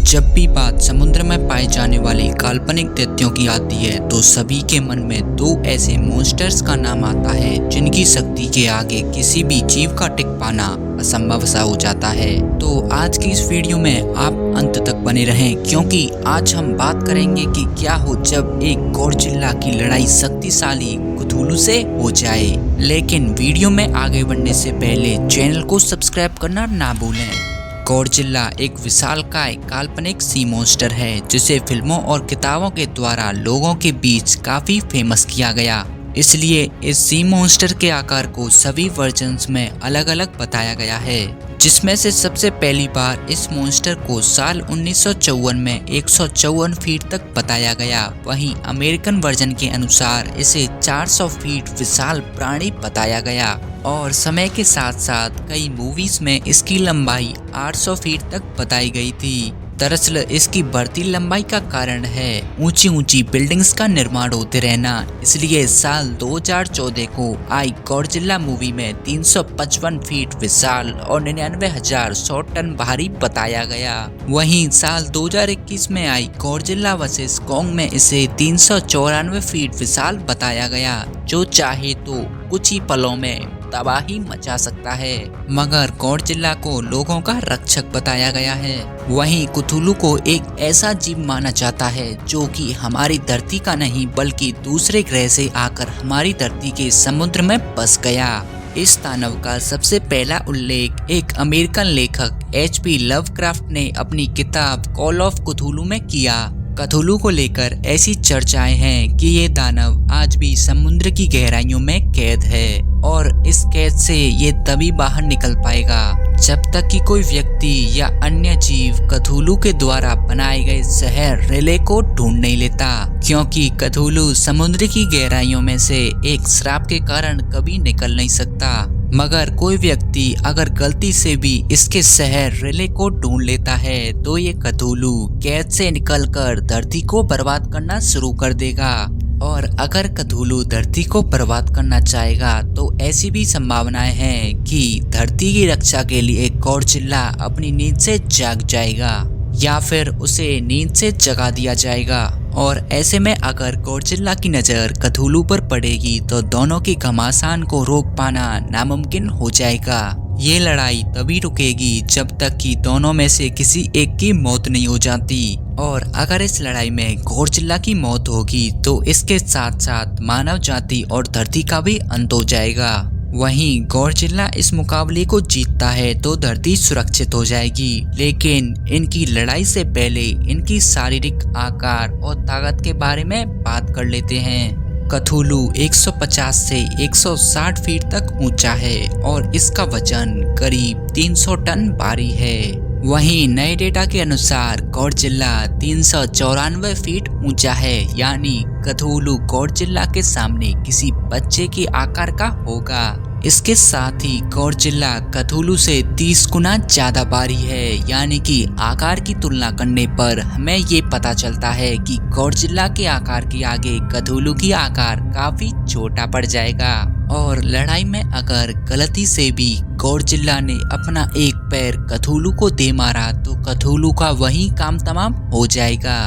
जब भी बात समुद्र में पाए जाने वाले काल्पनिक दैत्यों की आती है तो सभी के मन में दो ऐसे मॉन्स्टर्स का नाम आता है जिनकी शक्ति के आगे किसी भी जीव का टिक पाना असंभव सा हो जाता है। तो आज की इस वीडियो में आप अंत तक बने रहें, क्योंकि आज हम बात करेंगे कि क्या हो जब एक गॉडजिला की लड़ाई शक्तिशाली क्थूलू से हो जाए। लेकिन वीडियो में आगे बढ़ने से पहले चैनल को सब्सक्राइब करना ना भूलें। गॉडजिला एक विशालकाय काल्पनिक सी मॉन्स्टर है जिसे फिल्मों और किताबों के द्वारा लोगों के बीच काफी फेमस किया गया। इसलिए इस सी मॉन्स्टर के आकार को सभी वर्जन्स में अलग अलग बताया गया है, जिसमें से सबसे पहली बार इस मॉन्स्टर को साल 1954 में 154 फीट तक बताया गया। वहीं अमेरिकन वर्जन के अनुसार इसे 400 फीट विशाल प्राणी बताया गया और समय के साथ साथ कई मूवीज में इसकी लंबाई 800 फीट तक बताई गई थी। दरअसल इसकी बढ़ती लंबाई का कारण है ऊंची ऊंची बिल्डिंग्स का निर्माण होते रहना। इसलिए साल 2014 को आई गॉडजिला मूवी में 355 फीट विशाल और 99,100 टन भारी बताया गया। वहीं साल 2021 में आई गॉडजिला वर्सेस कॉन्ग में इसे 394 फीट विशाल बताया गया, जो चाहे तो कुछ ही पलों में तबाही मचा सकता है। मगर गॉडजिला को लोगों का रक्षक बताया गया है। वहीं क्थूलू को एक ऐसा जीव माना जाता है जो कि हमारी धरती का नहीं बल्कि दूसरे ग्रह से आकर हमारी धरती के समुद्र में बस गया। इस दानव का सबसे पहला उल्लेख एक अमेरिकन लेखक H.P. लवक्राफ्ट ने अपनी किताब कॉल ऑफ क्थूलू में किया। क्थूलू को लेकर ऐसी चर्चाएं हैं कि ये दानव आज भी समुद्र की गहराइयों में कैद है और इस कैद से ये तभी बाहर निकल पाएगा जब तक कि कोई व्यक्ति या अन्य जीव क्थूलू के द्वारा बनाए गए शहर रेले को ढूंढ नहीं लेता, क्योंकि क्थूलू समुद्र की गहराइयों में से एक श्राप के कारण कभी निकल नहीं सकता। मगर कोई व्यक्ति अगर गलती से भी इसके शहर रेले को ढूंढ लेता है तो ये क्थूलू कैद से निकलकर धरती को बर्बाद करना शुरू कर देगा। और अगर क्थूलू धरती को बर्बाद करना चाहेगा तो ऐसी भी संभावनाएं हैं कि धरती की रक्षा के लिए गॉडजिला अपनी नींद से जाग जाएगा या फिर उसे नींद से जगा दिया जाएगा। और ऐसे में अगर गॉडजिला की नजर क्थूलू पर पड़ेगी तो दोनों की घमासान को रोक पाना नामुमकिन हो जाएगा। ये लड़ाई तभी रुकेगी जब तक कि दोनों में से किसी एक की मौत नहीं हो जाती। और अगर इस लड़ाई में गॉडजिला की मौत होगी तो इसके साथ साथ मानव जाति और धरती का भी अंत हो जाएगा। वहीं गॉडजिला इस मुकाबले को जीतता है तो धरती सुरक्षित हो जाएगी। लेकिन इनकी लड़ाई से पहले इनकी शारीरिक आकार और ताकत के बारे में बात कर लेते हैं। क्थूलू 150 से 160 फीट तक ऊंचा है और इसका वजन करीब 300 टन भारी है। वहीं नए डेटा के अनुसार गॉडजिला 394 फीट ऊंचा है, यानी क्थूलू गॉडजिला के सामने किसी बच्चे के आकार का होगा। इसके साथ ही गॉडजिला क्थूलू से 30 गुना ज्यादा भारी है, यानी कि आकार की तुलना करने पर हमें ये पता चलता है कि गॉडजिला के आकार के आगे क्थूलू की आकार काफी छोटा पड़ जाएगा। और लड़ाई में अगर गलती से भी गॉडजिला ने अपना एक पैर क्थूलू को दे मारा तो क्थूलू का वही काम तमाम हो जाएगा।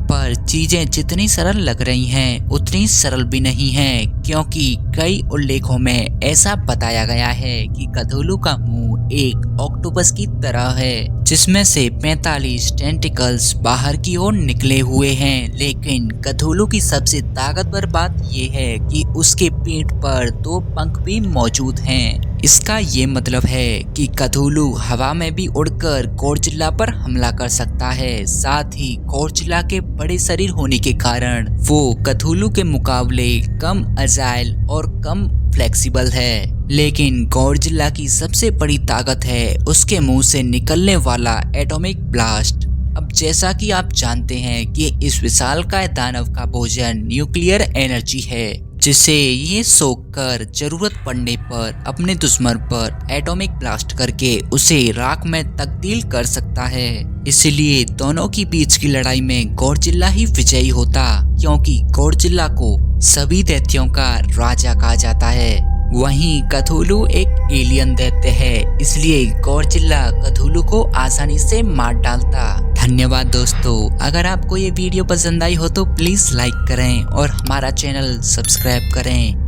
पर चीजें जितनी सरल लग रही हैं उतनी सरल भी नहीं है, क्योंकि कई उल्लेखों में ऐसा बताया गया है कि क्थूलू का मुंह एक ऑक्टोपस की तरह है जिसमें से 45 टेंटिकल्स बाहर की ओर निकले हुए हैं। लेकिन क्थूलू की सबसे ताकतवर बात यह है कि उसके पीठ पर 2 पंख भी मौजूद हैं। इसका ये मतलब है कि क्थूलू हवा में भी उड़कर गॉडजिला पर हमला कर सकता है। साथ ही गॉडजिला के बड़े शरीर होने के कारण वो क्थूलू के मुकाबले कम अजाइल और कम फ्लेक्सिबल है। लेकिन गॉडजिला की सबसे बड़ी ताकत है उसके मुंह से निकलने वाला एटॉमिक ब्लास्ट। अब जैसा कि आप जानते हैं कि इस विशालकाय दानव का भोजन न्यूक्लियर एनर्जी है, जिसे ये सोख कर जरूरत पड़ने पर अपने दुश्मन पर एटॉमिक ब्लास्ट करके उसे राख में तब्दील कर सकता है। इसलिए दोनों की बीच की लड़ाई में गॉडजिला ही विजयी होता, क्योंकि गॉडजिला को सभी दैत्यों का राजा कहा जाता है। वहीं कथुलू एक एलियन दैत्य है, इसलिए गॉडजिला कथुलू को आसानी से मार डालता। धन्यवाद दोस्तों, अगर आपको ये वीडियो पसंद आई हो तो प्लीज लाइक करें और हमारा चैनल सब्सक्राइब करें।